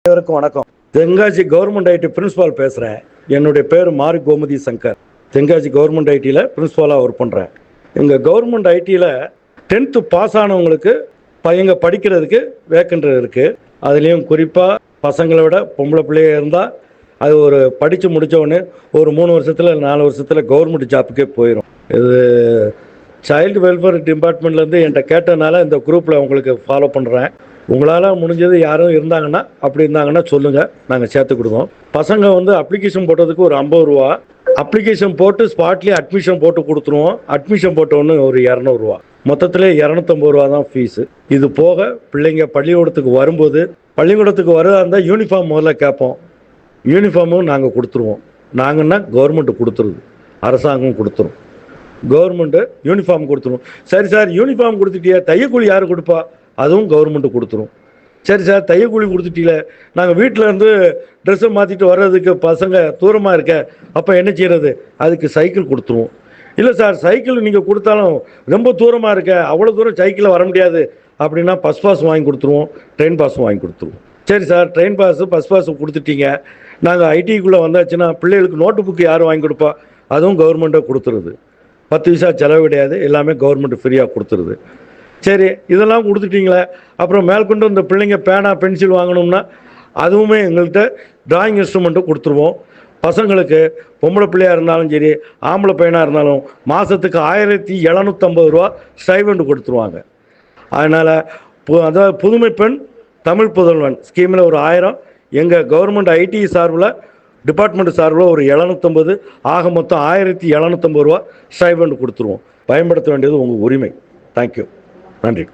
அனைவருக்கும் வணக்கம். Tenkasi government ID principal பேசுகிறேன். என்னுடைய பேர் மாரி கோமதி சங்கர். தென்காசி கவர்மெண்ட் ஐடியில் பிரின்சிபாலாக ஒர்க் பண்ணுறேன். எங்கள் கவர்மெண்ட் ஐடியில் 10th பாஸ் ஆனவங்களுக்கு பையங்க படிக்கிறதுக்கு வேக்கண்ட் இருக்குது. அதுலேயும் குறிப்பாக பசங்களை விட பொம்பளை பிள்ளையாக இருந்தால் அது ஒரு படித்து முடித்தவொடனே ஒரு 3 வருஷத்தில் 4 வருஷத்தில் கவர்மெண்ட் ஜாப்புக்கே போயிடும். இது சைல்டு வெல்ஃபேர் டிபார்ட்மெண்ட்லேருந்து என்கிட்ட கேட்டனால இந்த குரூப்பில் உங்களுக்கு ஃபாலோ பண்ணுறேன். உங்களால் முடிஞ்சது யாரும் இருந்தாங்கன்னா அப்படி இருந்தாங்கன்னா சொல்லுங்கள், நாங்கள் சேர்த்து கொடுவோம். பசங்க அப்ளிகேஷன் போட்டதுக்கு ஒரு 50 ரூபா, அப்ளிகேஷன் போட்டு ஸ்பாட்லேயே அட்மிஷன் போட்டு கொடுத்துருவோம். அட்மிஷன் போட்டோன்னு ஒரு 200 ரூபா, மொத்தத்தில் 250 ரூபா தான் ஃபீஸு. இது போக பிள்ளைங்க பள்ளிக்கூடத்துக்கு வரும்போது பள்ளிக்கூடத்துக்கு வரதா இருந்தால் யூனிஃபார்ம் முதல்ல கேட்போம். யூனிஃபார்மும் நாங்கள் கொடுத்துருவோம். நாங்கன்னா கவர்மெண்ட்டு கொடுத்துருது, அரசாங்கம் கொடுத்துரும். கவர்மெண்ட்டு யூனிஃபார்ம் கொடுத்துரும். சரி சார், யூனிஃபார்ம் கொடுத்துட்டியா, தையக்கூலி யார் கொடுப்பா? அதுவும் கவர்மெண்ட்டு கொடுத்துரும். சரி சார், தையக்கூலி கொடுத்துட்டீங்களே, நாங்கள் வீட்டில் இருந்து ட்ரெஸ்ஸை மாற்றிட்டு வர்றதுக்கு பசங்க தூரமாக இருக்க, அப்போ என்ன செய்கிறது? அதுக்கு சைக்கிள் கொடுத்துருவோம். இல்லை சார், சைக்கிள் நீங்கள் கொடுத்தாலும் ரொம்ப தூரமாக இருக்க, அவ்வளோ தூரம் சைக்கிளில் வர முடியாது அப்படின்னா பஸ் பாஸ் வாங்கி கொடுத்துருவோம், ட்ரெயின் பாஸும் வாங்கி கொடுத்துருவோம். சரி sir, train pass bus pass கொடுத்துட்டீங்க, நாங்கள் ஐடிக்குள்ளே வந்தாச்சுன்னா பிள்ளைகளுக்கு நோட்டு புக்கு யார் வாங்கி கொடுப்பா? அதுவும் கவர்மெண்ட்டை கொடுத்துருது. 10 பைசா செலவு கிடையாது, எல்லாமே கவர்மெண்ட் ஃப்ரீயாக கொடுத்துருது. சரி, இதெல்லாம் கொடுத்துட்டீங்களே, அப்புறம் மேற்கொண்டு இந்த பிள்ளைங்க பேனா பென்சில் வாங்கணும்னா அதுவுமே எங்கள்கிட்ட டிராயிங் இன்ஸ்ட்ருமெண்ட்டும் கொடுத்துருவோம். பசங்களுக்கு பொம்பளை பிள்ளையாக இருந்தாலும் சரி, ஆம்பளை பையனாக இருந்தாலும் மாதத்துக்கு 1750 ரூபா ஸ்டைபண்ட் கொடுத்துருவாங்க. அதனால் அதாவது புதுமை பெண் தமிழ் புதல்வன் ஸ்கீமில் ஒரு 1000, எங்கள் கவர்மெண்ட் ஐடி சார்பில் டிபார்ட்மெண்ட் சார்பில் ஒரு 750, ஆக மொத்தம் 1750 ரூபா ஸ்டைபண்ட் கொடுத்துருவோம். பயன்படுத்த வேண்டியது உங்கள் உரிமை. தேங்க்யூ, நன்றி.